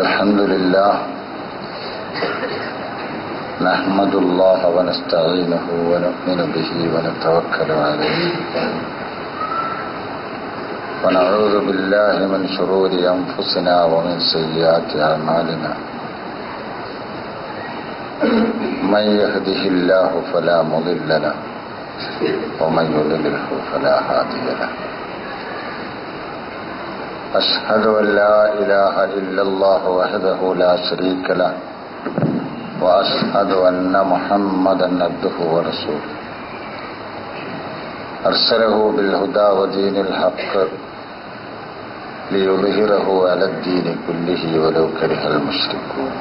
الحمد لله نحمد الله ونستعينه ونؤمن به ونتوكل عليه ونعوذ بالله من شرور أنفسنا ومن سيئات أعمالنا من يهده الله فلا مضل له ومن يضلله فلا هادي له أشهد أن لا إله إلا الله وحده لا شريك له وأشهد أن محمدا عبده ورسوله أرسله بالهدى ودين الحق ليظهره على الدين كله ولو كره المشركون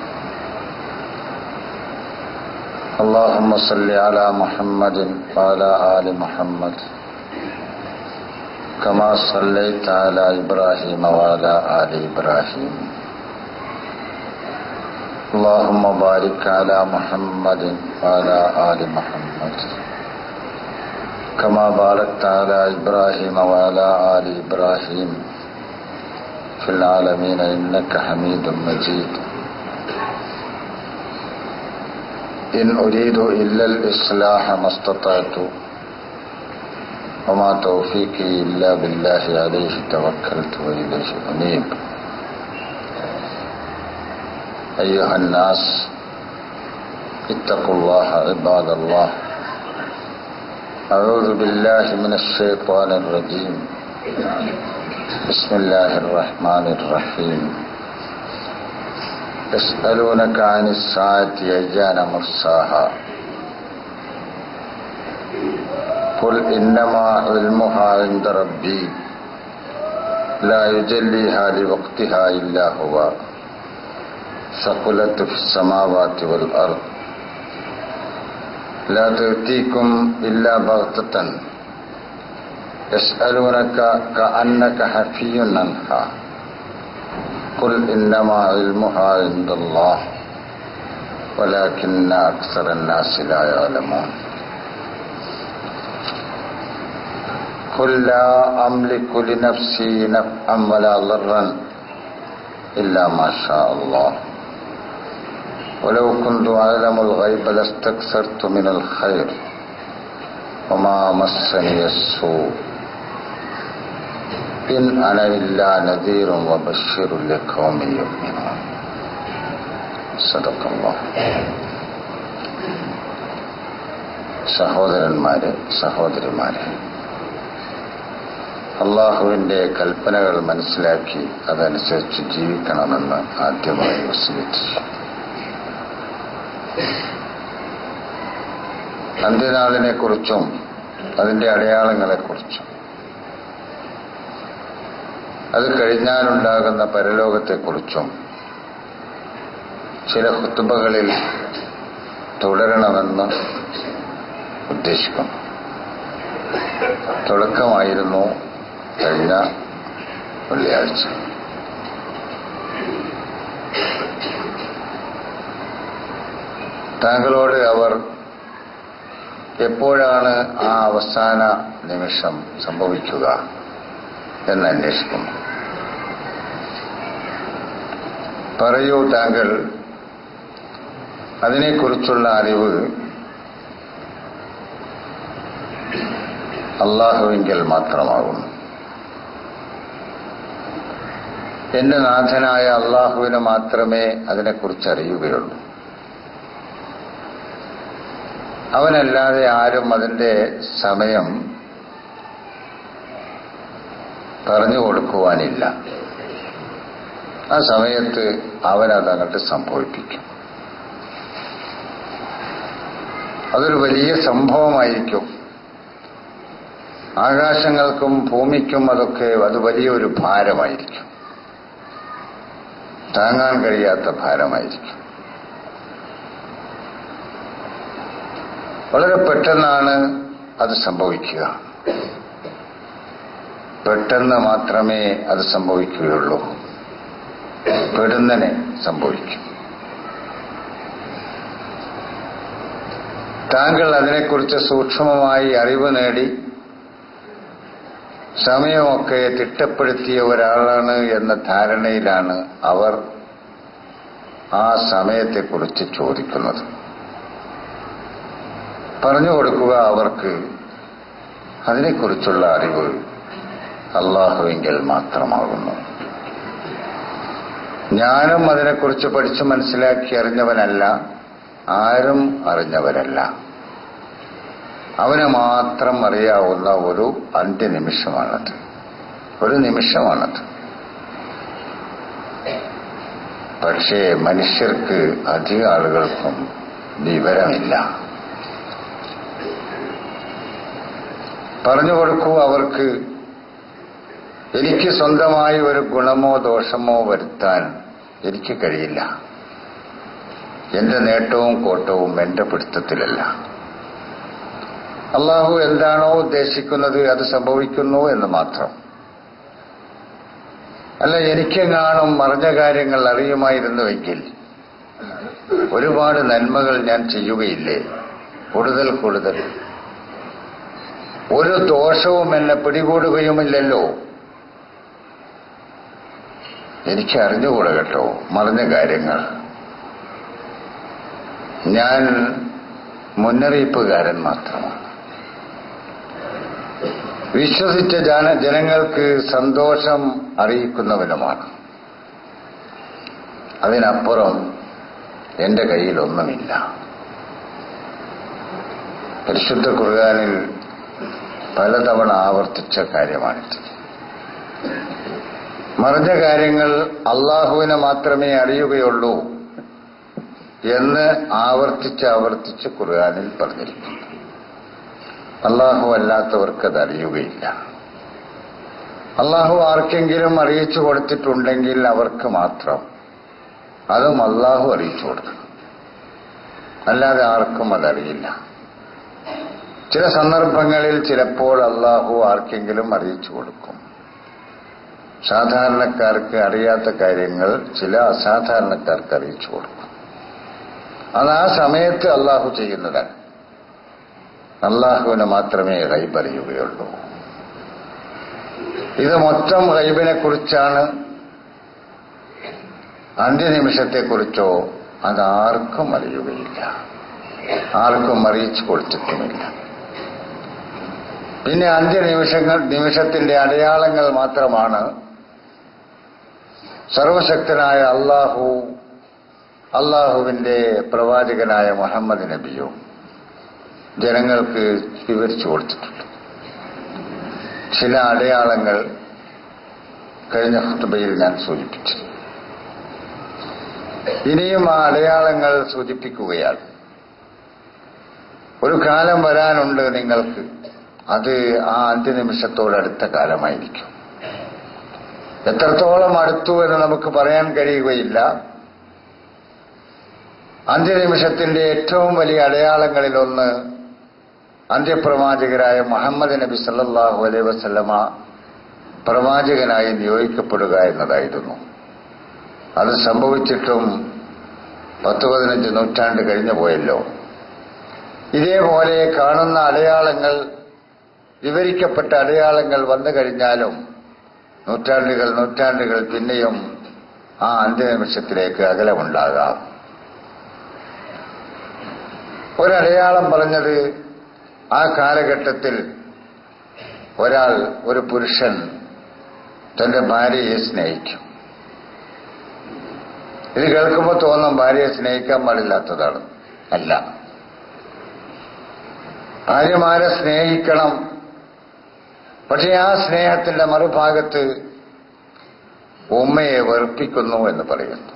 اللهم صل على محمد وعلى آل محمد كما صليت على إبراهيم وعلى آل إبراهيم اللهم بارك على محمد وعلى آل محمد كما باركت على إبراهيم وعلى آل إبراهيم في العالمين إنك حميد مجيد إن أريد إلا الإصلاح ما استطعت وما توفيقي إلا بالله عليه توكلت وإليه أنيب أيها الناس اتقوا الله عباد الله أعوذ بالله من الشيطان الرجيم بسم الله الرحمن الرحيم يسألونك عن الساعة أيان مرساها قل إنما علمها عند ربي لا يجليها لوقتها إلا هو ثقلت في السماوات والأرض لا تأتيكم إلا بغتة يسألونك كأنك حفي عنها قل إنما علمها عند الله ولكن أكثر الناس لا يعلمون قل لا أملك لنفسي نفعا ولا ضرا إلا ما شاء الله ولو كنت أعلم الغيب لاستكثرت من الخير وما مسني السوء إن أنا إلا نذير وبشير لقوم يؤمنون صدق الله. സഹോദരന്മാരെ, സഹോദരിമാരെ, അള്ളാഹുവിൻ്റെ കൽപ്പനകൾ മനസ്സിലാക്കി അതനുസരിച്ച് ജീവിക്കണമെന്ന് ആദ്യമായി വസിയത്ത്. അന്ത്യനാളിനെക്കുറിച്ചും അതിൻ്റെ അടയാളങ്ങളെക്കുറിച്ചും അത് കഴിഞ്ഞാലുണ്ടാകുന്ന പരലോകത്തെക്കുറിച്ചും ചില ഖുത്ബകളിൽ തുടരണമെന്ന് ഉദ്ദേശിക്കുന്നു. തുടക്കമായിരുന്നു കഴിഞ്ഞ വെള്ളിയാഴ്ച. താങ്കളോട് അവർ എപ്പോഴാണ് ആ അവസാന നിമിഷം സംഭവിക്കുക എന്ന് അന്വേഷിക്കുന്നു. പറയൂ, താങ്കൾ അതിനെക്കുറിച്ചുള്ള അറിവ് അള്ളാഹുവിങ്കൽ മാത്രമാകുന്നു. എന്റെ നാഥനായ അള്ളാഹുവിന് മാത്രമേ അതിനെക്കുറിച്ച് അറിയുകയുള്ളൂ. അവനല്ലാതെ ആരും അതിന്റെ സമയം പറഞ്ഞു കൊടുക്കുവാനില്ല. ആ സമയത്ത് അവനതങ്ങോട്ട് സംഭവിപ്പിക്കും. അതൊരു വലിയ സംഭവമായിരിക്കും. ആകാശങ്ങൾക്കും ഭൂമിക്കും അത് വലിയൊരു ഭാരമായിരിക്കും. താങ്ങാൻ കഴിയാത്ത ഭാരമായിരിക്കും. വളരെ പെട്ടെന്നാണ് അത് സംഭവിക്കുക. പെട്ടെന്ന് മാത്രമേ അത് സംഭവിക്കുകയുള്ളൂ. പെടുന്നനെ സംഭവിക്കും. താങ്കൾ അതിനെക്കുറിച്ച് സൂക്ഷ്മമായി അറിവ് നേടി സമയമൊക്കെ തിട്ടപ്പെടുത്തിയ ഒരാളാണ് എന്ന ധാരണയിലാണ് അവർ ആ സമയത്തെക്കുറിച്ച് ചോദിക്കുന്നത്. പറഞ്ഞു കൊടുക്കുക അവർക്ക് അതിനെക്കുറിച്ചുള്ള അറിവ് അല്ലാഹുവിങ്കൽ മാത്രമാകുന്നു. ഞാനും അതിനെക്കുറിച്ച് പഠിച്ചു മനസ്സിലാക്കി അറിഞ്ഞവനല്ല, ആരും അറിഞ്ഞവരല്ല. അവന് മാത്രം അറിയാവുന്ന ഒരു അന്ത്യനിമിഷമാണത്, ഒരു നിമിഷമാണത്. പക്ഷേ മനുഷ്യർക്ക് അധിക ആളുകൾക്കും വിവരമില്ല. പറഞ്ഞു കൊടുക്കൂ അവർക്ക്, എനിക്ക് സ്വന്തമായി ഒരു ഗുണമോ ദോഷമോ വരുത്താൻ എനിക്ക് കഴിയില്ല. എന്റെ നേട്ടവും കോട്ടവും എന്റെ പിടുത്തത്തിലല്ല. അല്ലാഹു എന്താണോ ഉദ്ദേശിക്കുന്നത് അത് സംഭവിക്കുന്നു എന്ന് മാത്രം. അല്ല, എനിക്കെങ്ങാനും മറിഞ്ഞ കാര്യങ്ങൾ അറിയുമായിരുന്നുവെങ്കിൽ ഒരുപാട് നന്മകൾ ഞാൻ ചെയ്യുകയില്ലേ? കൂടുതൽ കൂടുതൽ ഒരു ദോഷവും എന്നെ പിടികൂടുകയുമില്ലല്ലോ. എനിക്ക് അറിഞ്ഞുകൂടെ കേട്ടോ മറിഞ്ഞ കാര്യങ്ങൾ. ഞാൻ മുന്നറിയിപ്പുകാരൻ മാത്രമാണ്. വിശ്വസിച്ച ജനങ്ങൾക്ക് സന്തോഷം അറിയിക്കുന്നവനുമാണ്. അതിനപ്പുറം എന്റെ കയ്യിലൊന്നുമില്ല. പരിശുദ്ധ ഖുർആനിൽ പലതവണ ആവർത്തിച്ച കാര്യമാണിത്. മറിഞ്ഞ കാര്യങ്ങൾ അള്ളാഹുവിനെ മാത്രമേ അറിയുകയുള്ളൂ എന്ന് ആവർത്തിച്ച് ഖുർആനിൽ പറഞ്ഞിരിക്കുന്നു. അള്ളാഹു അല്ലാത്തവർക്കത് അറിയുകയില്ല. അള്ളാഹു ആർക്കെങ്കിലും അറിയിച്ചു കൊടുത്തിട്ടുണ്ടെങ്കിൽ അവർക്ക് മാത്രം, അതും അള്ളാഹു അറിയിച്ചു കൊടുക്കണം, അല്ലാതെ ആർക്കും അതറിയില്ല. ചില സന്ദർഭങ്ങളിൽ ചിലപ്പോൾ അള്ളാഹു ആർക്കെങ്കിലും അറിയിച്ചു കൊടുക്കും. സാധാരണക്കാർക്ക് അറിയാത്ത കാര്യങ്ങൾ ചില അസാധാരണക്കാർക്ക് അറിയിച്ചു കൊടുക്കും. അത് ആ സമയത്ത് അള്ളാഹു ചെയ്യുന്നതാണ്. അള്ളാഹുവിനെ മാത്രമേ ഗൈബ് അറിയുകയുള്ളൂ. ഇത് മൊത്തം ഗൈബിനെ കുറിച്ചാണ്. അന്ത്യനിമിഷത്തെക്കുറിച്ചോ അതാർക്കും അറിയുകയില്ല, ആർക്കും അറിയിച്ചു കൊടുത്തിട്ടുമില്ല. പിന്നെ നിമിഷത്തിന്റെ അടയാളങ്ങൾ മാത്രമാണ് സർവശക്തനായ അള്ളാഹുവിന്റെ പ്രവാചകനായ മുഹമ്മദ് നബിയോ ജനങ്ങൾക്ക് വിവരിച്ചു കൊടുത്തിട്ടുണ്ട്. ചില അടയാളങ്ങൾ കഴിഞ്ഞ ഖുത്ബയിൽ ഞാൻ സൂചിപ്പിച്ചു. ഇനിയും ആ അടയാളങ്ങൾ സൂചിപ്പിക്കുകയാണ്. ഒരു കാലം വരാനുണ്ട് നിങ്ങൾക്ക്, അത് ആ അന്ത്യനിമിഷത്തോടടുത്ത കാലമായിരിക്കും. എത്രത്തോളം അടുത്തു എന്ന് നമുക്ക് പറയാൻ കഴിയുകയില്ല. അന്ത്യനിമിഷത്തിന്റെ ഏറ്റവും വലിയ അടയാളങ്ങളിലൊന്ന് അന്ത്യപ്രവാചകരായ മുഹമ്മദ് നബി സല്ലല്ലാഹു അലൈഹി വസല്ലമ പ്രവാചകനായി നിയോഗിക്കപ്പെടുക എന്നതായിരുന്നു. അത് സംഭവിച്ചിട്ടും 10-15 നൂറ്റാണ്ട് കഴിഞ്ഞു പോയല്ലോ. ഇതേപോലെ കാണുന്ന അടയാളങ്ങൾ, വിവരിക്കപ്പെട്ട അടയാളങ്ങൾ വന്നു കഴിഞ്ഞാലും നൂറ്റാണ്ടുകൾ പിന്നെയും ആ അന്ത്യനിമിഷത്തിലേക്ക് അകലമുണ്ടാകാം. ഒരടയാളം പറഞ്ഞത്, ആ കാലഘട്ടത്തിൽ ഒരു പുരുഷൻ തന്റെ ഭാര്യയെ സ്നേഹിക്കും. ഇത് കേൾക്കുമ്പോൾ തോന്നും ഭാര്യയെ സ്നേഹിക്കാൻ പാടില്ലാത്തതാണ്. അല്ല, ഭാര്യമാരെ സ്നേഹിക്കണം. പക്ഷേ ആ സ്നേഹത്തിന്റെ മറുഭാഗത്ത് ഉമ്മയെ വെറുപ്പിക്കുന്നു എന്ന് പറയുന്നു.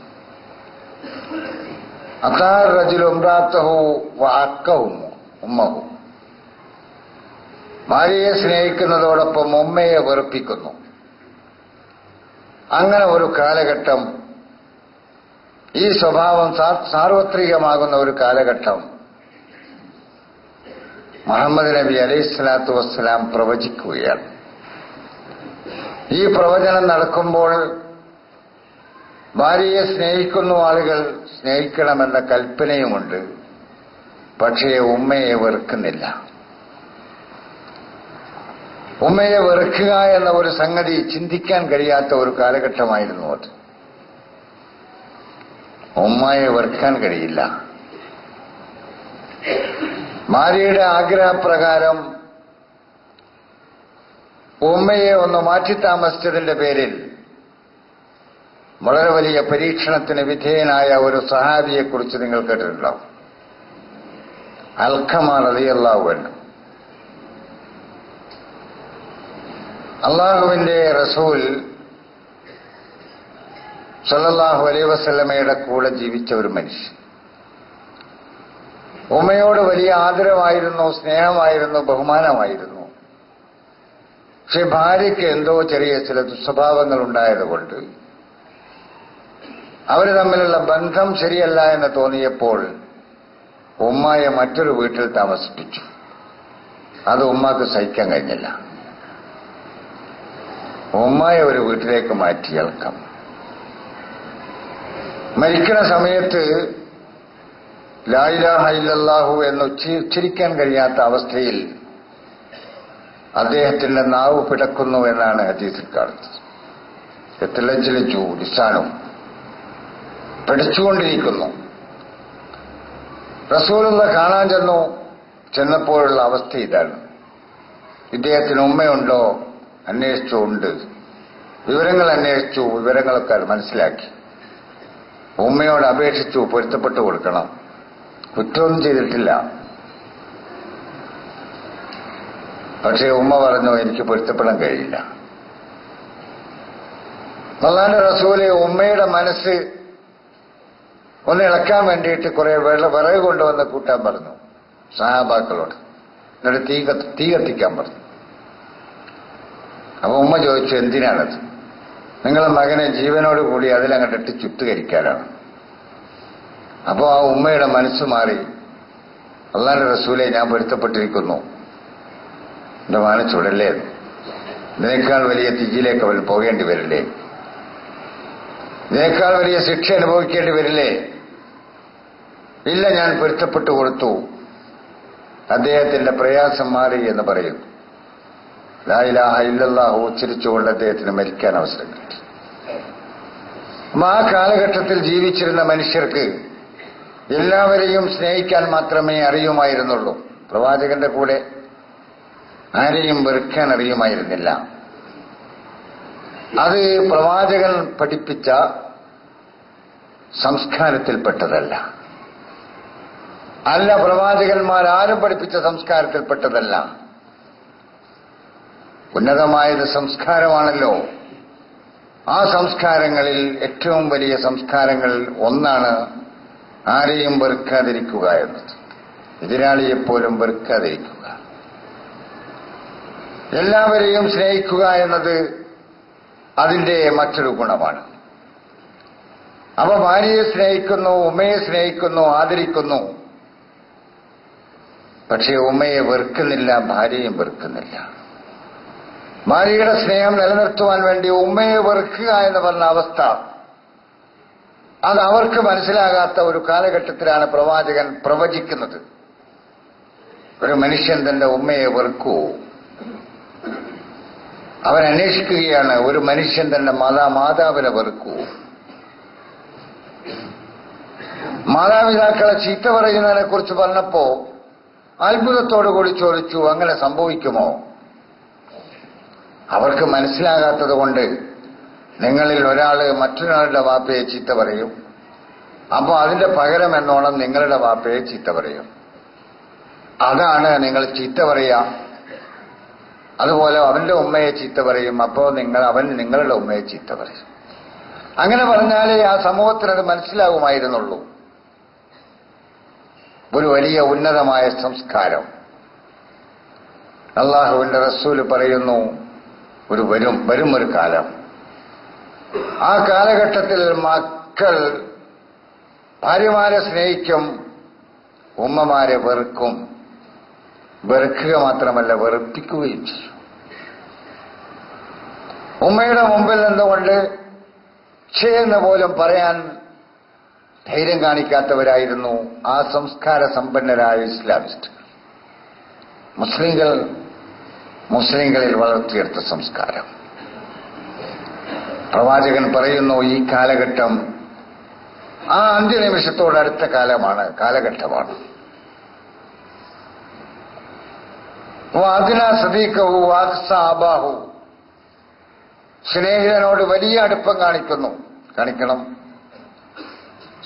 അതാർ റജുലു ഇംറാത്തഹു വഅക്കഹു ഉമ്മഹു. ഭാര്യയെ സ്നേഹിക്കുന്നതോടൊപ്പം ഉമ്മയെ വെറുപ്പിക്കുന്നു. അങ്ങനെ ഒരു കാലഘട്ടം, ഈ സ്വഭാവം സാർവത്രികമാകുന്ന ഒരു കാലഘട്ടം മുഹമ്മദ് നബി അലൈഹിസ്സലാത്തു വസ്സലാം പ്രവചിക്കുകയാണ്. ഈ പ്രവചനം നടക്കുമ്പോൾ ഭാര്യയെ സ്നേഹിക്കുന്ന ആളുകൾ സ്നേഹിക്കണമെന്ന കൽപ്പനയുമുണ്ട്. പക്ഷേ ഉമ്മയെ വെറുക്കുന്നില്ല. ഉമ്മയെ വെറുക്കുക എന്ന ഒരു സംഗതി ചിന്തിക്കാൻ കഴിയാത്ത ഒരു കാലഘട്ടമായിരുന്നു അത്. ഉമ്മയെ വെറുക്കാൻ കഴിയില്ല. ഭാര്യയുടെ ആഗ്രഹപ്രകാരം ഉമ്മയെ ഒന്ന് മാറ്റി താമസിച്ചതിന്റെ പേരിൽ വളരെ വലിയ പരീക്ഷണത്തിന് വിധേയനായ ഒരു സഹാബിയെക്കുറിച്ച് നിങ്ങൾ കേട്ടിട്ടുണ്ടാവും. അൽഖമ റളിയല്ലാഹു അൻഹു. അള്ളാഹുവിന്റെ റസൂൽ സല്ലല്ലാഹു അലൈഹി വസല്ലമയുടെ കൂടെ ജീവിച്ച ഒരു മനുഷ്യൻ. ഉമ്മയോട് വലിയ ആദരവായിരുന്നു, സ്നേഹമായിരുന്നു, ബഹുമാനമായിരുന്നു. പക്ഷെ ഭാര്യയ്ക്ക് എന്തോ ചെറിയ ചില ദുസ്വഭാവങ്ങൾ ഉണ്ടായതുകൊണ്ട് അവർ തമ്മിലുള്ള ബന്ധം ശരിയല്ല എന്ന് തോന്നിയപ്പോൾ ഉമ്മയെ മറ്റൊരു വീട്ടിൽ താമസിപ്പിച്ചു. അത് ഉമ്മക്ക് സഹിക്കാൻ കഴിഞ്ഞില്ല. ഉമ്മയെ ഒരു വീട്ടിലേക്ക് മാറ്റി. അൽഖമ മരിക്കുന്ന സമയത്ത് ലാ ഇലാഹ ഇല്ലല്ലാഹു എന്ന് ഉച്ചരിക്കാൻ കഴിയാത്ത അവസ്ഥയിൽ അദ്ദേഹത്തിന്റെ നാവ് പിടക്കുന്നു എന്നാണ് ഹദീസിൽ കാണുന്നത്. എത്തിലഞ്ചിലു ലിസാനും പിടിച്ചുകൊണ്ടിരിക്കുന്നു. റസൂലുള്ള കാണാൻ ചെന്നപ്പോഴുള്ള അവസ്ഥ ഇതാണ്. ഇദ്ദേഹത്തിന് ഉമ്മയുണ്ടോ അന്വേഷിച്ചു. ഉണ്ട്. വിവരങ്ങൾ അന്വേഷിച്ചു. വിവരങ്ങളൊക്കെ മനസ്സിലാക്കി. ഉമ്മയോട് അപേക്ഷിച്ചു പൊരുത്തപ്പെട്ടു കൊടുക്കണം. കുറ്റമൊന്നും ചെയ്തിട്ടില്ല. പക്ഷേ ഉമ്മ പറഞ്ഞു, എനിക്ക് പൊരുത്തപ്പെടാൻ കഴിയില്ല. അല്ലാഹുവിന്റെ റസൂല് ഉമ്മയുടെ മനസ്സ് ഒന്ന് ഇളക്കാൻ വേണ്ടിയിട്ട് കുറെ വിറക് കൊണ്ടുവന്ന് കൂട്ടാൻ പറഞ്ഞു സഹാബാക്കളോട്. എന്നിട്ട് തീ കത്തിക്കാൻ പറഞ്ഞു. അപ്പൊ ഉമ്മ ചോദിച്ചു, എന്തിനാണത്? നിങ്ങളെ മകനെ ജീവനോട് കൂടി അതിലങ്ങോട്ടിട്ട് ചുട്ടുകരിക്കാനാണ്. അപ്പോൾ ആ ഉമ്മയുടെ മനസ്സ് മാറി. അല്ലാഹുവിന്റെ റസൂലെ, ഞാൻ പൊരുത്തപ്പെട്ടിരിക്കുന്നു, എന്റെ മകനെ ചുടല്ലേ, ഇതിനേക്കാൾ വലിയ തീയിലേക്ക് അവൻ പോകേണ്ടി വരില്ലേ, ഇതിനേക്കാൾ വലിയ ശിക്ഷ അനുഭവിക്കേണ്ടി വരില്ലേ? ഇല്ല, ഞാൻ പൊരുത്തപ്പെട്ടു കൊടുത്തു. അദ്ദേഹത്തിന്റെ പ്രയാസം മാറി എന്ന് പറയുന്നു. ലാ ഇലാഹ ഇല്ലല്ലാഹു ഉച്ചരിച്ചുകൊണ്ട് അദ്ദേഹത്തിന് മരിക്കാൻ അവസരം കിട്ടി. ആ കാലഘട്ടത്തിൽ ജീവിച്ചിരുന്ന മനുഷ്യർക്ക് എല്ലാവരെയും സ്നേഹിക്കാൻ മാത്രമേ അറിയുമായിരുന്നുള്ളൂ. പ്രവാചകന്റെ കൂടെ ആരെയും വെറുക്കാൻ അറിയുമായിരുന്നില്ല. അത് പ്രവാചകൻ പഠിപ്പിച്ച സംസ്കാരത്തിൽപ്പെട്ടതല്ല. പ്രവാചകന്മാരാരും പഠിപ്പിച്ച സംസ്കാരത്തിൽപ്പെട്ടതല്ല. ഉന്നതമായത് സംസ്കാരമാണല്ലോ. ആ സംസ്കാരങ്ങളിൽ ഏറ്റവും വലിയ സംസ്കാരങ്ങളിൽ ഒന്നാണ് ആരെയും വെറുക്കാതിരിക്കുക എന്നത്. എതിരാളിയെപ്പോലും വെറുക്കാതിരിക്കുക, എല്ലാവരെയും സ്നേഹിക്കുക എന്നത് അതിന്റെ മറ്റൊരു ഗുണമാണ്. അവ ഭാര്യയെ സ്നേഹിക്കുന്നു, ഉമ്മയെ സ്നേഹിക്കുന്നു, ആദരിക്കുന്നു. പക്ഷേ ഉമ്മയെ വെറുക്കുന്നില്ല, ഭാര്യയും വെറുക്കുന്നില്ല. ഭാര്യയുടെ സ്നേഹം നിലനിർത്തുവാൻ വേണ്ടി ഉമ്മയെ വെറുക്കുക എന്ന് പറഞ്ഞ അവസ്ഥ, അത് അവർക്ക് മനസ്സിലാകാത്ത ഒരു കാലഘട്ടത്തിലാണ് പ്രവാചകൻ പ്രവചിക്കുന്നത്. ഒരു മനുഷ്യൻ തന്റെ ഉമ്മയെ വെറുക്കൂ? അവൻ അന്വേഷിക്കുകയാണ്, ഒരു മനുഷ്യൻ തന്റെ മാതാവിനെ വെറുക്കൂ? മാതാപിതാക്കളെ ചീത്ത പറയുന്നതിനെ കുറിച്ച് പറഞ്ഞപ്പോ അത്ഭുതത്തോടുകൂടി ചോദിച്ചു, അങ്ങനെ സംഭവിക്കുമോ? അവർക്ക് മനസ്സിലാകാത്തത് കൊണ്ട് നിങ്ങളിൽ ഒരാള് മറ്റൊരാളുടെ വാപ്പയെ ചീത്ത പറയും, അപ്പൊ അതിന്റെ പകരം എന്നോണം നിങ്ങളുടെ വാപ്പയെ ചീത്ത പറയും. അതാണ് നിങ്ങൾ ചീത്ത പറയുക. അതുപോലെ അവന്റെ ഉമ്മയെ ചീത്ത പറയും, അപ്പോ അവൻ നിങ്ങളുടെ ഉമ്മയെ ചീത്ത പറയും. അങ്ങനെ പറഞ്ഞാലേ ആ സമൂഹത്തിനത് മനസ്സിലാകുമായിരുന്നുള്ളൂ. ഒരു വലിയ ഉന്നതമായ സംസ്കാരം. അള്ളാഹുവിന്റെ റസൂല് പറയുന്നു, വരും ഒരു കാലം. ആ കാലഘട്ടത്തിൽ മക്കൾ ഭാര്യമാരെ സ്നേഹിക്കും, ഉമ്മമാരെ വെറുക്കും. വെറുക്കുക മാത്രമല്ല, വെറുപ്പിക്കുകയും ചെയ്യും. ഉമ്മയുടെ മുമ്പിൽ നിന്നുകൊണ്ട് ഛേന്ന് പോലും പറയാൻ ധൈര്യം കാണിക്കാത്തവരായിരുന്നു ആ സംസ്കാര സമ്പന്നരായ ഇസ്ലാമിസ്റ്റുകൾ. മുസ്ലിങ്ങളിൽ വളർത്തിയെടുത്ത സംസ്കാരം. പ്രവാചകൻ പറയുന്നു, ഈ കാലഘട്ടം ആ അന്ത്യനിമിഷത്തോടടുത്ത കാലഘട്ടമാണ്. വാദിന സദീഖഹു വാഖ്സ അബാഹു, സ്നേഹിതനോട് വലിയ അടുപ്പം കാണിക്കണം.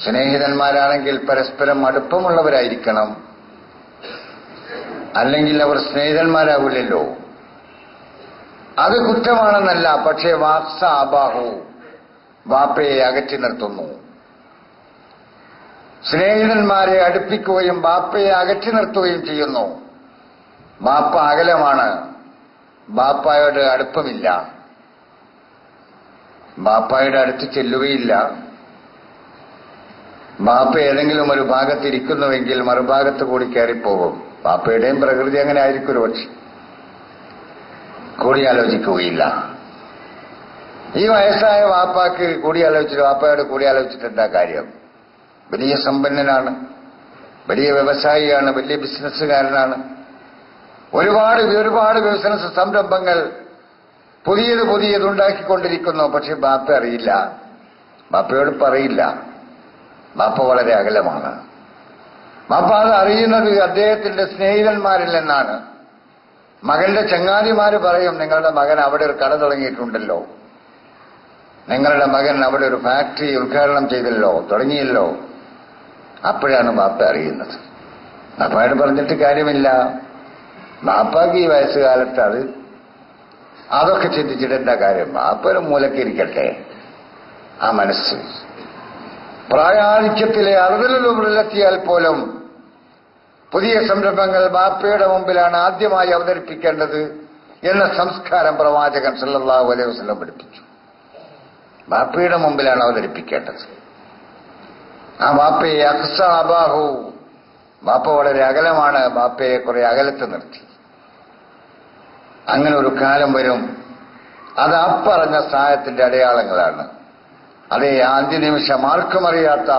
സ്നേഹിതന്മാരാണെങ്കിൽ പരസ്പരം അടുപ്പമുള്ളവരായിരിക്കണം, അല്ലെങ്കിൽ അവർ സ്നേഹിതന്മാരാകില്ലല്ലോ. അത് കുറ്റമാണെന്നല്ല, പക്ഷേ വാഖ്സ അബാഹു, ബാപ്പയെ അകറ്റി നിർത്തുന്നു. സ്നേഹിതന്മാരെ അടുപ്പിക്കുകയും ബാപ്പയെ അകറ്റി നിർത്തുകയും ചെയ്യുന്നു. ബാപ്പ അകലമാണ്, ബാപ്പായോട് അടുപ്പമില്ല, ബാപ്പായുടെ അടുത്ത് ചെല്ലുകയില്ല. ബാപ്പ ഏതെങ്കിലും ഒരു ഭാഗത്തിരിക്കുന്നുവെങ്കിൽ മറുഭാഗത്ത് കൂടി കയറിപ്പോകും. ബാപ്പയുടെയും പ്രകൃതി അങ്ങനെ ആയിരിക്കും ഒരു പക്ഷെ. കൂടിയാലോചിക്കുകയില്ല. ഈ വയസ്സായ വാപ്പാക്ക് വാപ്പയോട് കൂടിയാലോചിച്ചിട്ട് എന്താ കാര്യം? വലിയ സമ്പന്നനാണ്, വലിയ വ്യവസായിയാണ്, വലിയ ബിസിനസ്സുകാരനാണ്. ഒരുപാട് ബിസിനസ് സംരംഭങ്ങൾ പുതിയതുണ്ടാക്കിക്കൊണ്ടിരിക്കുന്നു. പക്ഷെ ബാപ്പ അറിയില്ല, ബാപ്പയോട് പറയില്ല. ബാപ്പ വളരെ അകലമാണ്. ബാപ്പ അത് അറിയുന്നത് അദ്ദേഹത്തിന്റെ സ്നേഹിതന്മാരിൽ നിന്നാണ്. മകന്റെ ചങ്ങാതിമാര് പറയും, നിങ്ങളുടെ മകൻ അവിടെ ഒരു കട തുടങ്ങിയിട്ടുണ്ടല്ലോ, നിങ്ങളുടെ മകൻ അവിടെ ഒരു ഫാക്ടറി ഉദ്ഘാടനം തുടങ്ങിയല്ലോ. അപ്പോഴാണ് ബാപ്പ അറിയുന്നത്. ബാപ്പയോട് പറഞ്ഞിട്ട് കാര്യമില്ല. ബാപ്പാക്ക് ഈ വയസ്സുകാലത്ത് അതൊക്കെ ചിന്തിച്ചിട്ട് എന്താ കാര്യം? ബാപ്പ ഒരു മൂലക്കിരിക്കട്ടെ. ആ മനസ്സ് പ്രായാധിക്യത്തിലെ അറുതലുകളിലെത്തിയാൽ പോലും പുതിയ സംരംഭങ്ങൾ ബാപ്പയുടെ മുമ്പിലാണ് ആദ്യമായി അവതരിപ്പിക്കേണ്ടത് എന്ന സംസ്കാരം പ്രവാചകൻ സല്ലല്ലാഹു അലൈഹി വസല്ലം പഠിപ്പിച്ചു. ബാപ്പയുടെ മുമ്പിലാണ് അവതരിപ്പിക്കേണ്ടത്. ആ ബാപ്പയെ അഖ്സ അബാഹു, ബാപ്പ വളരെ അകലമാണ്, ബാപ്പയെ കുറെ അകലത്ത് നിർത്തി. അങ്ങനെ ഒരു കാലം വരും. അത് അപ്പറഞ്ഞ സ്നേഹത്തിന്റെ അടയാളങ്ങളാണ്. അതേ അന്ത്യനിമിഷം ആർക്കും അറിയാത്ത,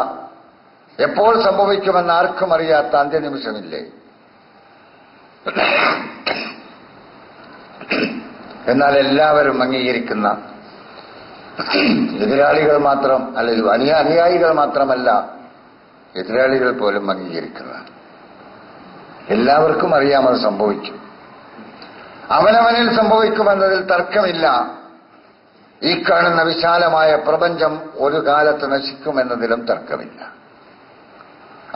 എപ്പോൾ സംഭവിക്കുമെന്ന് ആർക്കും അറിയാത്ത അന്ത്യനിമിഷമില്ലേ? എന്നാൽ എല്ലാവരും അംഗീകരിക്കുന്ന, എതിരാളികൾ മാത്രം അല്ലെങ്കിൽ അനുയായികൾ മാത്രമല്ല, എതിരാളികൾ പോലും അംഗീകരിക്കുന്ന, എല്ലാവർക്കും അറിയാം അത് സംഭവിക്കും. അവനവനിൽ സംഭവിക്കുമെന്നതിൽ തർക്കമില്ല. ഈ കാണുന്ന വിശാലമായ പ്രപഞ്ചം ഒരു കാലത്ത് നശിക്കുമെന്നതിലും തർക്കമില്ല.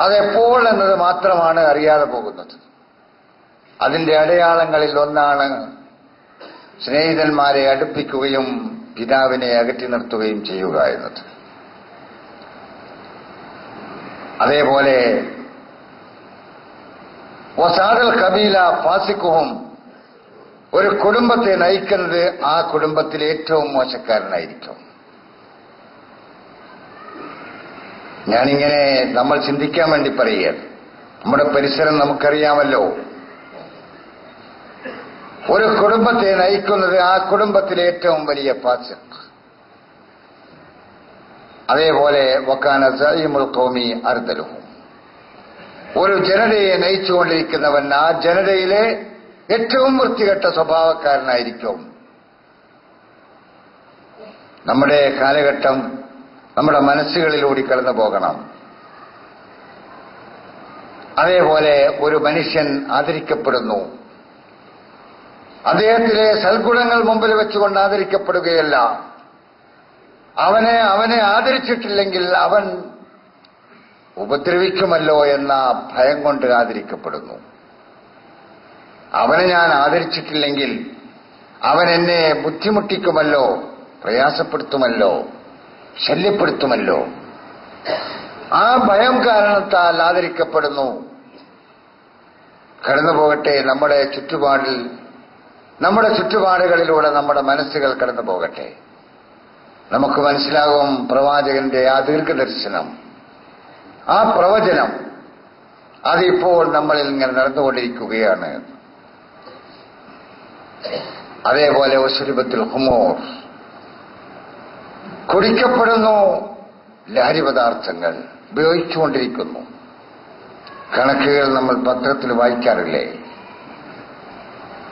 അതെപ്പോൾ എന്നത് മാത്രമാണ് അറിയാതെ പോകുന്നത്. അതിന്റെ അടയാളങ്ങളിൽ ഒന്നാണ് സ്നേഹിതന്മാരെ അടുപ്പിക്കുകയും പിതാവിനെ അകറ്റി നിർത്തുകയും ചെയ്യുക എന്നത്. അതേപോലെ വസാദൽ കബീല ഫാസിഖുഹും, ഒരു കുടുംബത്തെ നയിക്കുന്നത് ആ കുടുംബത്തിലെ ഏറ്റവും മോശക്കാരനായിരിക്കും. ഞാനിങ്ങനെ നമ്മൾ ചിന്തിക്കാൻ വേണ്ടി പറയുക, നമ്മുടെ പരിസരം നമുക്കറിയാമല്ലോ. ഒരു കുടുംബത്തെ നയിക്കുന്നത് ആ കുടുംബത്തിലെ ഏറ്റവും വലിയ ഫാസിഖ്. അതേപോലെ വക്കാന സഈമുൽ ഖൗമി അർദലുഹു, ഒരു ജനതയെ നയിച്ചുകൊണ്ടിരിക്കുന്നവൻ ആ ജനതയിലെ ഏറ്റവും വൃത്തികെട്ട സ്വഭാവക്കാരനായിരിക്കും. നമ്മുടെ കാലഘട്ടം നമ്മുടെ മനസ്സുകളിലൂടെ കടന്നു പോകണം. അതേപോലെ ഒരു മനുഷ്യൻ ആദരിക്കപ്പെടുന്നു, അദ്ദേഹത്തിലെ സൽഗുണങ്ങൾ മുമ്പിൽ വെച്ചുകൊണ്ട് ആദരിക്കപ്പെടുകയല്ല. അവനെ ആദരിച്ചിട്ടില്ലെങ്കിൽ അവൻ ഉപദ്രവിക്കുമല്ലോ എന്ന ഭയം കൊണ്ട് ആദരിക്കപ്പെടുന്നു. അവനെ ഞാൻ ആദരിച്ചിട്ടില്ലെങ്കിൽ അവൻ എന്നെ ബുദ്ധിമുട്ടിക്കുമല്ലോ, പ്രയാസപ്പെടുത്തുമല്ലോ, ശല്യപ്പെടുത്തുമല്ലോ. ആ ഭയം കാരണത്താൽ ആദരിക്കപ്പെടുന്നു. കടന്നുപോകട്ടെ നമ്മുടെ ചുറ്റുപാടുകളിലൂടെ നമ്മുടെ മനസ്സുകൾ കടന്നു പോകട്ടെ. നമുക്ക് മനസ്സിലാകും പ്രവാചകന്റെ ആ ദീർഘദർശനം, ആ പ്രവചനം, അതിപ്പോൾ നമ്മളിൽ ഇങ്ങനെ നടന്നുകൊണ്ടിരിക്കുകയാണ്. അതേപോലെ വശുരിബത്തുൽ ഹുമൂർ, കുടിക്കപ്പെടുന്നു, ലഹരി പദാർത്ഥങ്ങൾ ഉപയോഗിച്ചുകൊണ്ടിരിക്കുന്നു. കണക്കുകൾ നമ്മൾ പത്രത്തിൽ വായിക്കാറില്ലേ?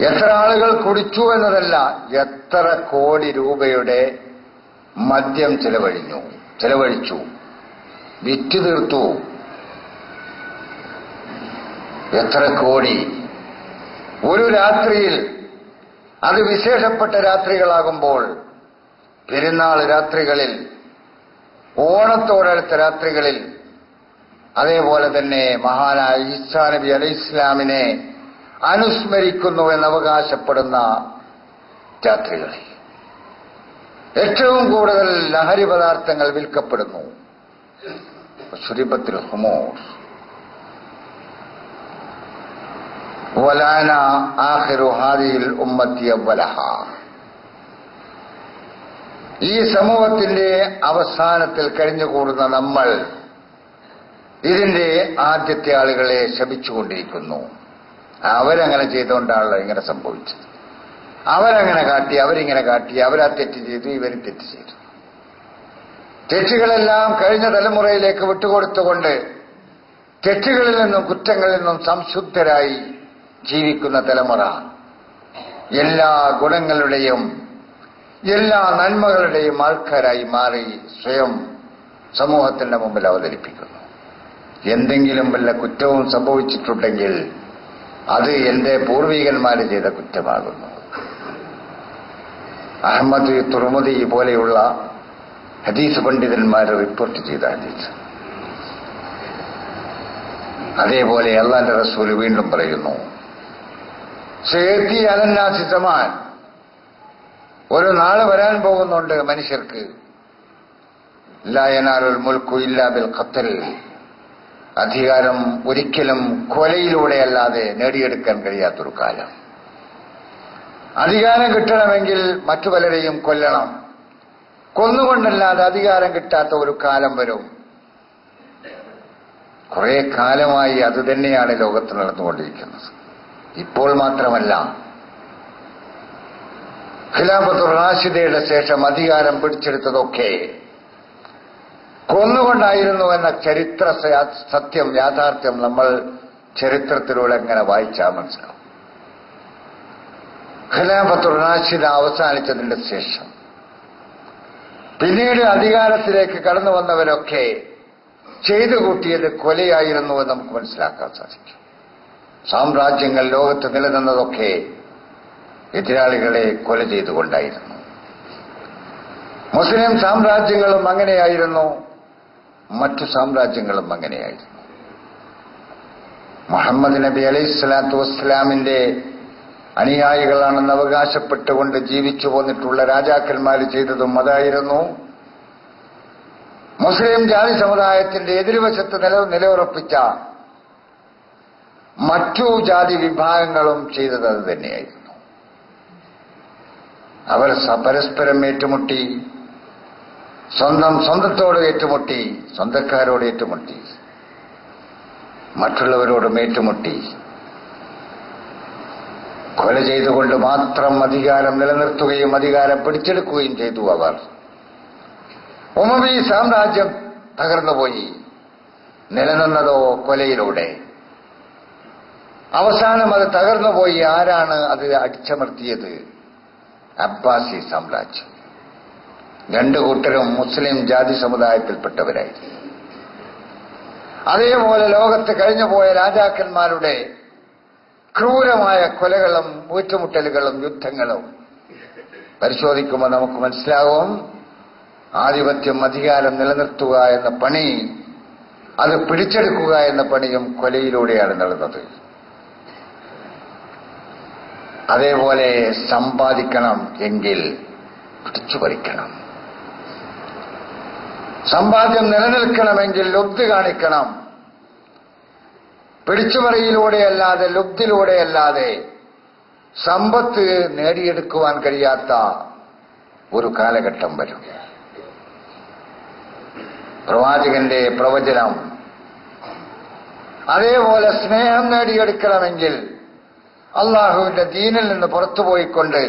എത്ര ആളുകൾ കുടിച്ചു എന്നതല്ല, എത്ര കോടി രൂപയുടെ മദ്യം ചെലവഴിച്ചു. വിറ്റ് തീർത്തു. എത്ര കോടി ഒരു രാത്രിയിൽ! അത് വിശേഷപ്പെട്ട രാത്രികളാകുമ്പോൾ, പെരുന്നാൾ രാത്രികളിൽ, ഓണത്തോടടുത്ത രാത്രികളിൽ, അതേപോലെ തന്നെ മഹാനായ ഈസാ നബി അലൈഹിസ്സലാമിനെ അനുസ്മരിക്കുന്നു എന്നവകാശപ്പെടുന്ന രാത്രികളിൽ ഏറ്റവും കൂടുതൽ ലഹരി പദാർത്ഥങ്ങൾ വിൽക്കപ്പെടുന്നു. ശുരിബത്തുൽ ഹുമൂർ വലാന ആഖിറു ഹാദിഹിൽ ഉമ്മത്തി അവ്വലഹ. ഈ സമൂഹത്തിന്റെ അവസാനത്തിൽ കഴിഞ്ഞുകൂടുന്ന നമ്മൾ ഇതിന്റെ ആദ്യത്തെ ആളുകളെ ശപിച്ചുകൊണ്ടിരിക്കുന്നു. അവരങ്ങനെ ചെയ്തുകൊണ്ടാണല്ലോ ഇങ്ങനെ സംഭവിച്ചത്. അവരങ്ങനെ കാട്ടി, അവരിങ്ങനെ കാട്ടി, അവരാ തെറ്റ് ചെയ്തു, ഇവർ തെറ്റ് ചെയ്തു. തെറ്റുകളെല്ലാം കഴിഞ്ഞ തലമുറയിലേക്ക് വിട്ടുകൊടുത്തുകൊണ്ട് തെറ്റുകളിൽ നിന്നും കുറ്റങ്ങളിൽ നിന്നും സംശുദ്ധരായി ജീവിക്കുന്ന തലമുറ എല്ലാ ഗുണങ്ങളുടെയും എല്ലാ നന്മകളുടെയും ആൾക്കാരായി മാറി സ്വയം സമൂഹത്തിന്റെ മുമ്പിൽ അവതരിപ്പിക്കുന്നു. എന്തെങ്കിലും വല്ല കുറ്റവും സംഭവിച്ചിട്ടുണ്ടെങ്കിൽ അത് എന്റെ പൂർവികന്മാര് ചെയ്ത കുറ്റമാകുന്നു. അഹമ്മദ് തുർമുദി പോലെയുള്ള ഹദീസ് പണ്ഡിതന്മാർ റിപ്പോർട്ട് ചെയ്ത ഹദീസ്. അതേപോലെ അല്ലാഹുവിന്റെ റസൂൽ വീണ്ടും പറയുന്നു, സേത്തി അലന്നാസി സമാൻ, ഒരു നാള് വരാൻ പോകുന്നുണ്ട് മനുഷ്യർക്ക്, ലാ യനാലുൽ മുൽക്കു ഇല്ലാ ബിൽ ഖത്ൽ, അധികാരം ഒരിക്കലും കൊലയിലൂടെയല്ലാതെ നേടിയെടുക്കാൻ കഴിയാത്തൊരു കാലം. അധികാരം കിട്ടണമെങ്കിൽ മറ്റു പലരെയും കൊല്ലണം. കൊന്നുകൊണ്ടല്ലാതെ അധികാരം കിട്ടാത്ത ഒരു കാലം വരും. കുറെ കാലമായി അത് തന്നെയാണ് ലോകത്ത് നടന്നുകൊണ്ടിരിക്കുന്നത്. ഇപ്പോൾ മാത്രമല്ല, ഖിലാഫത്തുർ റാഷിദയുടെ ശേഷം അധികാരം പിടിച്ചെടുത്തതൊക്കെ കൊന്നുകൊണ്ടായിരുന്നു എന്ന ചരിത്ര സത്യം, യാഥാർത്ഥ്യം നമ്മൾ ചരിത്രത്തിലൂടെ എങ്ങനെ വായിച്ചാൽ മനസ്സിലാവും. ഖിലാഫത്തുർ റാഷിദ അവസാനിച്ചതിന്റെ ശേഷം പിന്നീട് അധികാരത്തിലേക്ക് കടന്നു വന്നവരൊക്കെ ചെയ്തു കൂട്ടിയത് കൊലയായിരുന്നു എന്ന് നമുക്ക് മനസ്സിലാക്കാൻ സാധിക്കും. സാമ്രാജ്യങ്ങൾ ലോകത്ത് നിലനിന്നതൊക്കെ എതിരാളികളെ കൊല ചെയ്തുകൊണ്ടായിരുന്നു. മുസ്ലിം സാമ്രാജ്യങ്ങളും അങ്ങനെയായിരുന്നു, മറ്റു സാമ്രാജ്യങ്ങളും അങ്ങനെയായിരുന്നു. മുഹമ്മദ് നബി അലൈഹിസ്സലാത്തു വസ്സലാമിന്റെ അനുയായികളാണെന്ന് അവകാശപ്പെട്ടുകൊണ്ട് ജീവിച്ചു പോന്നിട്ടുള്ള രാജാക്കന്മാർ ചെയ്തതും അതായിരുന്നു. മുസ്ലിം ജാതി സമുദായത്തിന്റെ എതിർവശത്ത് നിലയുറപ്പിച്ച മറ്റു ജാതി വിഭാഗങ്ങളും ചെയ്തത് അത് തന്നെയായിരുന്നു. അവർ പരസ്പരം ഏറ്റുമുട്ടി, സ്വന്തത്തോട് ഏറ്റുമുട്ടി, സ്വന്തക്കാരോട് ഏറ്റുമുട്ടി, മറ്റുള്ളവരോടും ഏറ്റുമുട്ടി, കൊല ചെയ്തുകൊണ്ട് മാത്രം അധികാരം നിലനിർത്തുകയും അധികാരം പിടിച്ചെടുക്കുകയും ചെയ്തു അവർ. ഉമവി സാമ്രാജ്യം തകർന്നുപോയി. നിലനിന്നതോ കൊലയിലൂടെ. അവസാനം അത് തകർന്നുപോയി. ആരാണ് അത് അടിച്ചമർത്തിയത്? അബ്ബാസി സാമ്രാജ്യം. രണ്ടു കൂട്ടരും മുസ്ലിം ജാതി സമുദായത്തിൽപ്പെട്ടവരായിരുന്നു. അതേപോലെ ലോകത്ത് കഴിഞ്ഞുപോയ രാജാക്കന്മാരുടെ ക്രൂരമായ കൊലകളും ഏറ്റുമുട്ടലുകളും യുദ്ധങ്ങളും പരിശോധിക്കുമ്പോൾ നമുക്ക് മനസ്സിലാവും, ആധിപത്യം, അധികാരം നിലനിർത്തുക എന്ന പണി, അത് പിടിച്ചെടുക്കുക എന്ന പണിയും കൊലയിലൂടെയാണ് നടന്നത്. അതേപോലെ സമ്പാദിക്കണം എങ്കിൽ പിടിച്ചുപറിക്കണം. സമ്പാദ്യം നിലനിൽക്കണമെങ്കിൽ ലുബ്ധ് കാണിക്കണം. പിടിച്ചുപറിയിലൂടെയല്ലാതെ, ലുബ്ധിലൂടെയല്ലാതെ സമ്പത്ത് നേടിയെടുക്കുവാൻ കഴിയാത്ത ഒരു കാലഘട്ടം വരും. പ്രവാചകന്റെ പ്രവചനം. അതേപോലെ സ്നേഹം നേടിയെടുക്കണമെങ്കിൽ അള്ളാഹുവിന്റെ ദീനിൽ നിന്ന് പുറത്തുപോയിക്കൊണ്ട്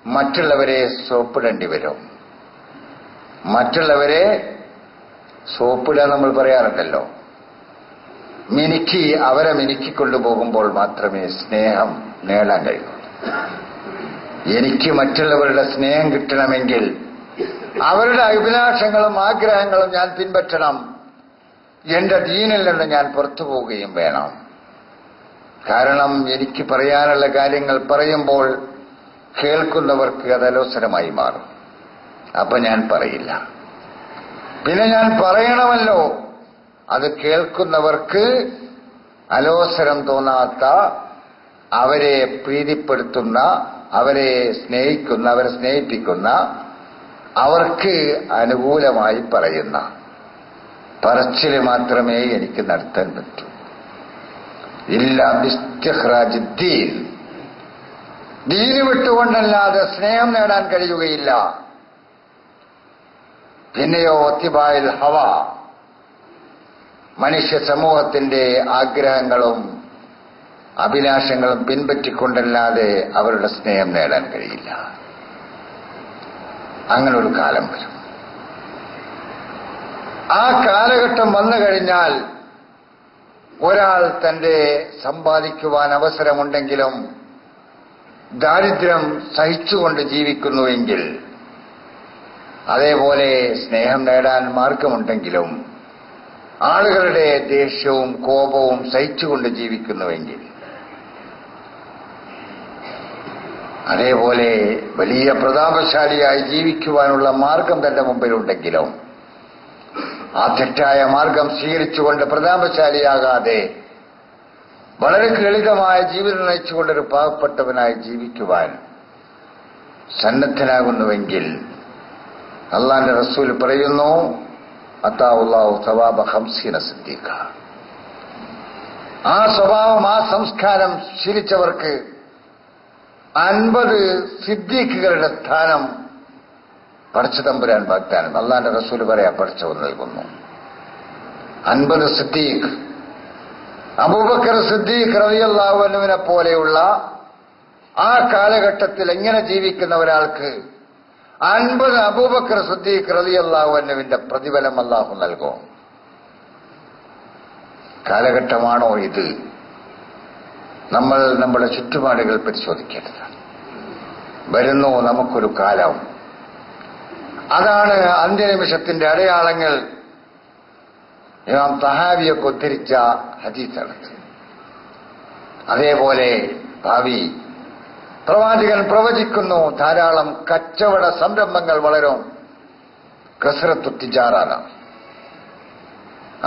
മറ്റുള്ളവരെ സോപ്പിടേണ്ടി വരും. മറ്റുള്ളവരെ സോപ്പിടാൻ നമ്മൾ പറയാറുണ്ടല്ലോ. അവരെ മിനുക്കിക്കൊണ്ടുപോകുമ്പോൾ മാത്രമേ സ്നേഹം നേടാൻ കഴിയൂ. എനിക്ക് മറ്റുള്ളവരുടെ സ്നേഹം കിട്ടണമെങ്കിൽ അവരുടെ അഭിലാഷങ്ങളും ആഗ്രഹങ്ങളും ഞാൻ പിൻപറ്റണം. എന്റെ ദീനിൽ നിന്ന് ഞാൻ പുറത്തു പോവുകയും വേണം. കാരണം എനിക്ക് പറയാനുള്ള കാര്യങ്ങൾ പറയുമ്പോൾ കേൾക്കുന്നവർക്ക് അത് അലോസരമായി മാറും. അപ്പൊ ഞാൻ പറയില്ല. പിന്നെ ഞാൻ പറയണമല്ലോ, അത് കേൾക്കുന്നവർക്ക് അലോസരം തോന്നാത്ത, അവരെ പ്രീതിപ്പെടുത്തുന്ന, അവരെ സ്നേഹിക്കുന്ന, അവരെ സ്നേഹിപ്പിക്കുന്ന, അവർക്ക് അനുകൂലമായി പറയുന്ന പറച്ചില് മാത്രമേ എനിക്ക് നടത്താൻ പറ്റൂ. ഇല്ല ബിസ്തിഖ്റാജിദ്ദീൻ, ദീന് വിട്ടുകൊണ്ടല്ലാതെ സ്നേഹം നേടാൻ കഴിയുകയില്ല. പിന്നെയോ ഒത്തിബായിൽ ഹവ, മനുഷ്യ സമൂഹത്തിന്റെ ആഗ്രഹങ്ങളും അഭിലാഷങ്ങളും പിൻപറ്റിക്കൊണ്ടല്ലാതെ അവരുടെ സ്നേഹം നേടാൻ കഴിയില്ല. അങ്ങനൊരു കാലം വരും. ആ കാലഘട്ടം വന്നു കഴിഞ്ഞാൽ ഒരാൾ തന്റെ സമ്പാദിക്കുവാൻ അവസരമുണ്ടെങ്കിലും ദാരിദ്ര്യം സഹിച്ചുകൊണ്ട് ജീവിക്കുന്നുവെങ്കിൽ, അതേപോലെ സ്നേഹം നേടാൻ മാർഗമുണ്ടെങ്കിലും ആളുകളുടെ ദേഷ്യവും കോപവും സഹിച്ചുകൊണ്ട് ജീവിക്കുന്നുവെങ്കിൽ, അതേപോലെ വലിയ പ്രതാപശാലിയായി ജീവിക്കുവാനുള്ള മാർഗം തന്റെ മുമ്പിലുണ്ടെങ്കിലും ആ തെറ്റായ മാർഗം സ്വീകരിച്ചുകൊണ്ട് പ്രതാപശാലിയാകാതെ വളരെ ലളിതമായ ജീവിതം നയിച്ചുകൊണ്ടൊരു പാവപ്പെട്ടവനായി ജീവിക്കുവാൻ സന്നദ്ധനാകുന്നുവെങ്കിൽ അള്ളാന്റെ റസൂൽ പറയുന്നു, അതാഉല്ലാഹു സവാബ 50 സിദ്ദീഖ. ആ സ്വഭാവം, ആ സംസ്കാരം ശീലിച്ചവർക്ക് 50 സിദ്ദീഖുകളുടെ സ്ഥാനം പടച്ച തമ്പുരാൻ വാഗ്ദാനം. അള്ളാന്റെ റസൂൽ പറയാ പടച്ചവൻ നൽകുന്നു. 50 സിദ്ദീഖ്, അബൂബക്കർ സിദ്ദീഖ് റളിയല്ലാഹു അൻഹുവിനെ പോലെയുള്ള ആ കാലഘട്ടത്തിൽ എങ്ങനെ ജീവിക്കുന്ന ഒരാൾക്ക് 50 അബൂബക്കർ സിദ്ദീഖ് റളിയല്ലാഹു അൻഹുവിന്റെ പ്രതിഫലം അല്ലാഹു നൽകും. കാലഘട്ടമാണോ ഇത്? നമ്മൾ നമ്മുടെ ചുറ്റുപാടുകൾ പരിശോധിക്കേണ്ടതാണ്. വരുന്നു നമുക്കൊരു കാലം. അതാണ് അന്ത്യനിമിഷത്തിന്റെ അടയാളങ്ങൾ ഇമാം തഹാവിയൊക്കെ ഉദ്ധരിച്ച ഹദീസാണ്. അതേപോലെ ഭാവി പ്രവാചകൻ പ്രവചിക്കുന്നു, ധാരാളം കച്ചവട സംരംഭങ്ങൾ വളരും. കസ്റത്തു തിജാറാന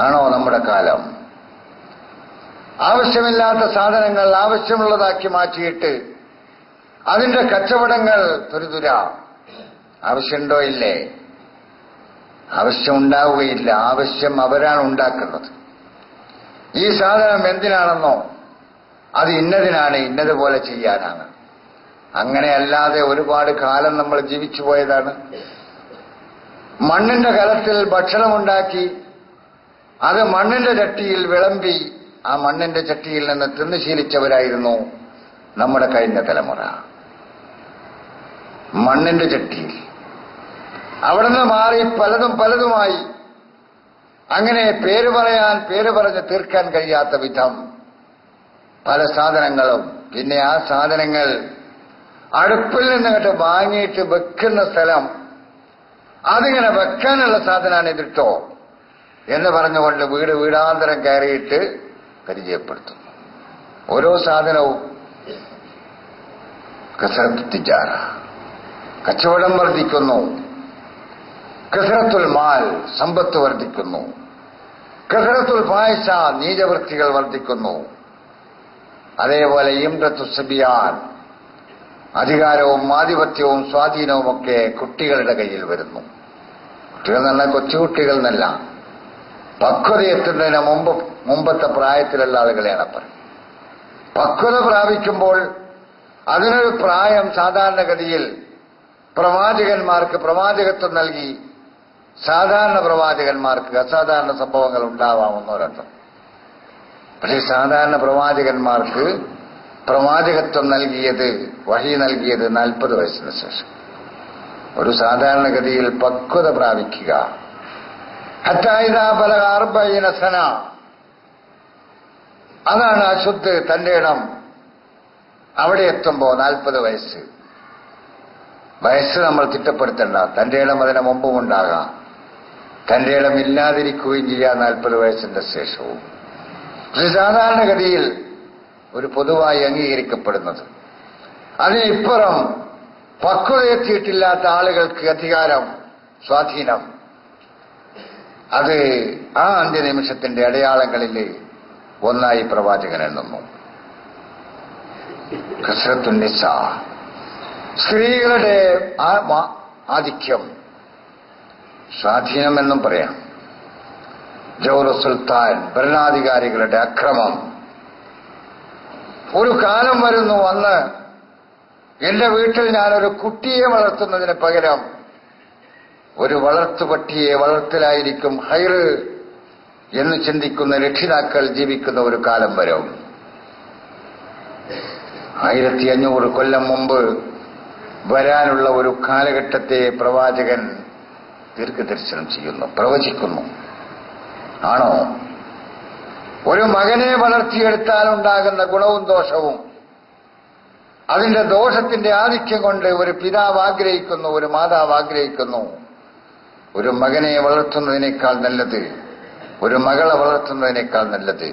ആണോ നമ്മുടെ കാലം? ആവശ്യമില്ലാത്ത സാധനങ്ങൾ ആവശ്യമുള്ളതാക്കി മാറ്റിയിട്ട് അതിന്റെ കച്ചവടങ്ങൾ തുരുതുര. ആവശ്യമുണ്ടോ ഇല്ലേ? ആവശ്യമുണ്ടാവുകയില്ല. ആവശ്യം അവരാണ് ഉണ്ടാക്കുന്നത്. ഈ സാധനം എന്തിനാണെന്നോ അത് ഇന്നതിനാണ്, ഇന്നതുപോലെ ചെയ്യാനാണ്. അങ്ങനെയല്ലാതെ ഒരുപാട് കാലം നമ്മൾ ജീവിച്ചു പോയതാണ്. മണ്ണിന്റെ കലത്തിൽ ഭക്ഷണമുണ്ടാക്കി അത് മണ്ണിന്റെ ചട്ടിയിൽ വിളമ്പി ആ മണ്ണിന്റെ ചട്ടിയിൽ നിന്ന് തിന്നു ശീലിച്ചവരായിരുന്നു നമ്മുടെ കഴിഞ്ഞ തലമുറ. മണ്ണിന്റെ ചട്ടിയിൽ അവിടെ നിന്ന് മാറി പലതും പലതുമായി, അങ്ങനെ പേര് പറഞ്ഞ് തീർക്കാൻ കഴിയാത്ത വിധം പല സാധനങ്ങളും. പിന്നെ ആ സാധനങ്ങൾ അടുപ്പിൽ നിന്ന് വാങ്ങിയിട്ട് വെക്കുന്ന സ്ഥലം, അതിങ്ങനെ വെക്കാനുള്ള സാധനമാണ് ഇതിട്ടോ എന്ന് പറഞ്ഞുകൊണ്ട് വീടാന്തരം കയറിയിട്ട് പരിചയപ്പെടുത്തുന്നു. ഓരോ സാധനവും കസറത്തു തിജാറ, കച്ചവടം വർദ്ധിക്കുന്നു. കസറത്തുൽ മാൽ, സമ്പത്ത് വർദ്ധിക്കുന്നു. കസറത്തുൽ ഫാഹിഷ, നീചവൃത്തികൾ വർദ്ധിക്കുന്നു. അതേപോലെ ഇംറത്തു സബിയാൻ, അധികാരവും ആധിപത്യവും സ്വാധീനവും ഒക്കെ കുട്ടികളുടെ കയ്യിൽ വരുന്നു. കുട്ടികൾ എന്ന് പറഞ്ഞാൽ കൊച്ചുകുട്ടികൾ എന്നല്ല, പക്വതയെത്തുന്നതിന് മുമ്പത്തെ പ്രായത്തിലുള്ള ആളുകളെയാണ് പറയും. പക്വത പ്രാപിക്കുമ്പോൾ അതിനൊരു പ്രായം സാധാരണഗതിയിൽ പ്രവാചകന്മാർക്ക് പ്രവാചകത്വം നൽകി. സാധാരണ പ്രവാചകന്മാർക്ക് അസാധാരണ സംഭവങ്ങൾ ഉണ്ടാവാമെന്നൊരർത്ഥം. പക്ഷേ സാധാരണ പ്രവാചകന്മാർക്ക് പ്രവാചകത്വം നൽകിയത്, വഹി നൽകിയത് 40 വയസ്സിന് ശേഷം. ഒരു സാധാരണഗതിയിൽ പക്വത പ്രാപിക്കുക. ഹത്താ ഇദാ ബലഗ 40 സന, അതാണ് അശുദ്ധ തന്റെ ഇടം. അവിടെ എത്തുമ്പോ 40 വയസ്സ്. വയസ്സ് നമ്മൾ തിട്ടപ്പെടുത്തേണ്ട, തന്റെ ഇടം അതിന് മുമ്പും ഉണ്ടാകാം. തന്റെ ഇടം ഇല്ലാതിരിക്കുകയും ചെയ്യാം 40 വയസ്സിന്റെ ശേഷവും. പക്ഷെ സാധാരണഗതിയിൽ ഒരു പൊതുവായി അംഗീകരിക്കപ്പെടുന്നത്, അതിനിപ്പുറം പക്വതയെത്തിയിട്ടില്ലാത്ത ആളുകൾക്ക് അധികാരം, സ്വാധീനം, അത് ആ അന്ത്യനിമിഷത്തിന്റെ അടയാളങ്ങളിൽ ഒന്നായി പ്രവാചകൻ എണ്ണുന്നു. കസ്റത്തുന്നിസ, സ്ത്രീകളുടെ ആധിക്യം, സ്വാധീനമെന്നും പറയാം. ജൗറു സുൽത്താൻ, ഭരണാധികാരികളുടെ അക്രമം. ഒരു കാലം വരുന്നു അന്ന് എന്റെ വീട്ടിൽ ഞാനൊരു കുട്ടിയെ വളർത്തുന്നതിന് പകരം ഒരു വളർത്തുപട്ടിയെ വളർത്തലായിരിക്കും ഹൈറ് എന്ന് ചിന്തിക്കുന്ന രക്ഷിതാക്കൾ ജീവിക്കുന്ന ഒരു കാലം വരും. 1500 കൊല്ലം മുമ്പ് വരാനുള്ള ഒരു കാലഘട്ടത്തെ പ്രവാചകൻ ദീർഘദർശനം ചെയ്യുന്നു, പ്രവചിക്കുന്നു. ആണോ? ഒരു മകനെ വളർത്തിയെടുത്താൽ ഉണ്ടാകുന്ന ഗുണവും ദോഷവും, അതിന്റെ ദോഷത്തിന്റെ ആധിക്യം കൊണ്ട് ഒരു പിതാവ് ആഗ്രഹിക്കുന്നു, ഒരു മാതാവ് ആഗ്രഹിക്കുന്നു, ഒരു മകനെ വളർത്തുന്നതിനേക്കാൾ നല്ലത്, ഒരു മകളെ വളർത്തുന്നതിനേക്കാൾ നല്ലത്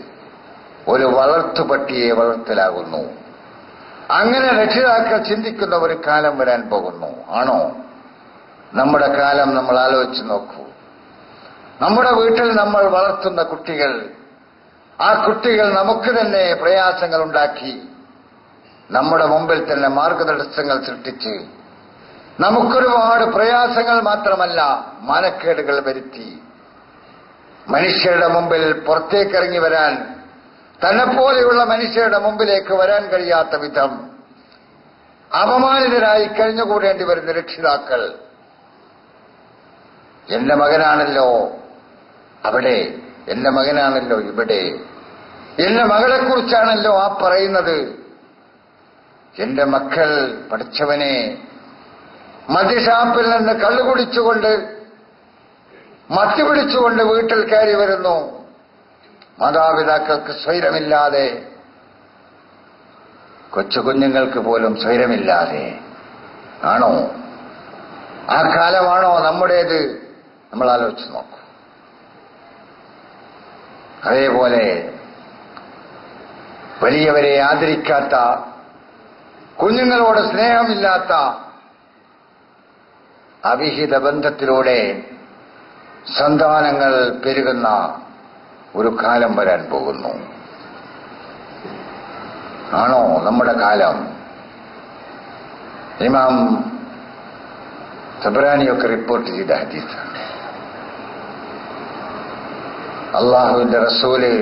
ഒരു വളർത്തുപട്ടിയെ വളർത്തലാകുന്നു. അങ്ങനെ രക്ഷിതാക്കൾ ചിന്തിക്കുന്ന ഒരു കാലം വരാൻ പോകുന്നു. ആണോ? നമ്മുടെ കാലം നമ്മൾ ആലോചിച്ച് നോക്കൂ. നമ്മുടെ വീട്ടിൽ നമ്മൾ വളർത്തുന്ന കുട്ടികൾ, ആ കുട്ടികൾ നമുക്ക് തന്നെ പ്രയാസങ്ങൾ ഉണ്ടാക്കി, നമ്മുടെ മുമ്പിൽ തന്നെ മാർഗതടസ്സങ്ങൾ സൃഷ്ടിച്ച് നമുക്കൊരുപാട് പ്രയാസങ്ങൾ മാത്രമല്ല മാനക്കേടുകൾ വരുത്തി, മനുഷ്യരുടെ മുമ്പിൽ പുറത്തേക്കിറങ്ങി വരാൻ, തന്നെപ്പോലെയുള്ള മനുഷ്യരുടെ മുമ്പിലേക്ക് വരാൻ കഴിയാത്ത വിധം അപമാനിതരായി കഴിഞ്ഞുകൂടേണ്ടി വരുന്ന രക്ഷിതാക്കൾ. എന്റെ മകനാണല്ലോ അവിടെ, എന്റെ മകനാണല്ലോ ഇവിടെ, എന്റെ മകളെക്കുറിച്ചാണല്ലോ ആ പറയുന്നത്. എന്റെ മക്കൾ പഠിച്ചവനെ മദ്യഷാപ്പിൽ നിന്ന് കള്ളുകുടിച്ചുകൊണ്ട് മത്തുപിടിച്ചുകൊണ്ട് വീട്ടിൽ കയറി വരുന്നു. മാതാപിതാക്കൾക്ക് സ്വൈരമില്ലാതെ, കൊച്ചു കുഞ്ഞുങ്ങൾക്ക് പോലും സ്വൈരമില്ലാതെ. ആണോ? ആ കാലമാണോ നമ്മുടേത്? നമ്മൾ ആലോചിച്ച് നോക്കൂ. അതേപോലെ വലിയവരെ ആദരിക്കാത്ത, കുഞ്ഞുങ്ങളോട് സ്നേഹമില്ലാത്ത, അവിഹിത ബന്ധത്തിലൂടെ സന്താനങ്ങൾ പെരുകുന്ന ഒരു കാലം വരാൻ പോകുന്നു. ആണോ നമ്മുടെ കാലം? ഇമാം തബറാനിയൊക്കെ റിപ്പോർട്ട് ചെയ്ത ഹദീസാണ്. അള്ളാഹുവിന്റെ റസൂല്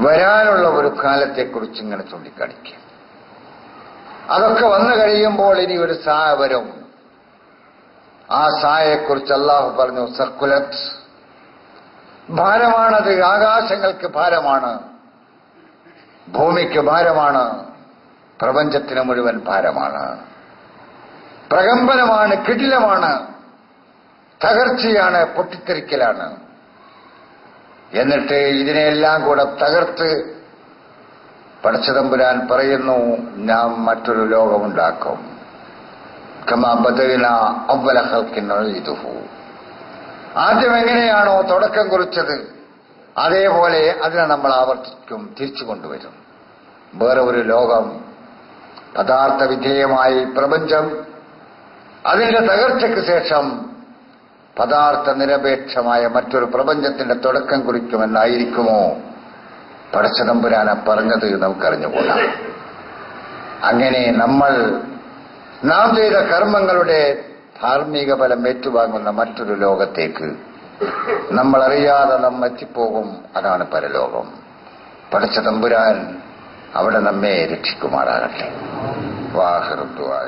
വരാനുള്ള ഒരു കാലത്തെക്കുറിച്ച് ഇങ്ങനെ ചൂണ്ടിക്കാണിക്കുക. അതൊക്കെ വന്നു കഴിയുമ്പോൾ ഇനി ഒരു സായ വരും. ആ സായയെക്കുറിച്ച് അള്ളാഹു പറഞ്ഞു, സർക്കുലത്ത്, ഭാരമാണത്, ആകാശങ്ങൾക്ക് ഭാരമാണ്, ഭൂമിക്ക് ഭാരമാണ്, പ്രപഞ്ചത്തിന് മുഴുവൻ ഭാരമാണ്, പ്രകമ്പനമാണ്, കിടിലമാണ്, തകർച്ചയാണ്, പൊട്ടിത്തെറിക്കലാണ്. എന്നിട്ട് ഇതിനെല്ലാം കൂടെ തകർത്ത് പടച്ചതമ്പുരാൻ പറയുന്നു, ഞാൻ മറ്റൊരു ലോകമുണ്ടാക്കും. കമാ ബദഅന അവ്വല ഖൽഖിൻ നുഈദുഹു. ആദ്യം എങ്ങനെയാണോ തുടക്കം കുറിച്ചത് അതേപോലെ അതിനെ നമ്മൾ ആവർത്തിക്കും, തിരിച്ചു കൊണ്ടുവരും. വേറെ ഒരു ലോകം, പദാർത്ഥ വിധേയമായി പ്രപഞ്ചം, അതിന്റെ തകർച്ചയ്ക്ക് ശേഷം പദാർത്ഥ നിരപേക്ഷമായ മറ്റൊരു പ്രപഞ്ചത്തിന്റെ തുടക്കം കുറിക്കുമെന്നായിരിക്കുമോ പടച്ചതമ്പുരാനെ പറഞ്ഞത്? നമുക്കറിഞ്ഞുകൂടാ. അങ്ങനെ നാം ചെയ്ത കർമ്മങ്ങളുടെ ധാർമ്മിക ഫലം ഏറ്റുവാങ്ങുന്ന മറ്റൊരു ലോകത്തേക്ക് നമ്മളറിയാതെ നാം എത്തിപ്പോകും. അതാണ് പരലോകം. പടച്ചതമ്പുരാൻ അവിടെ നമ്മെ രക്ഷിക്കുമാറാകട്ടെ. വാഹിറു ദുആ.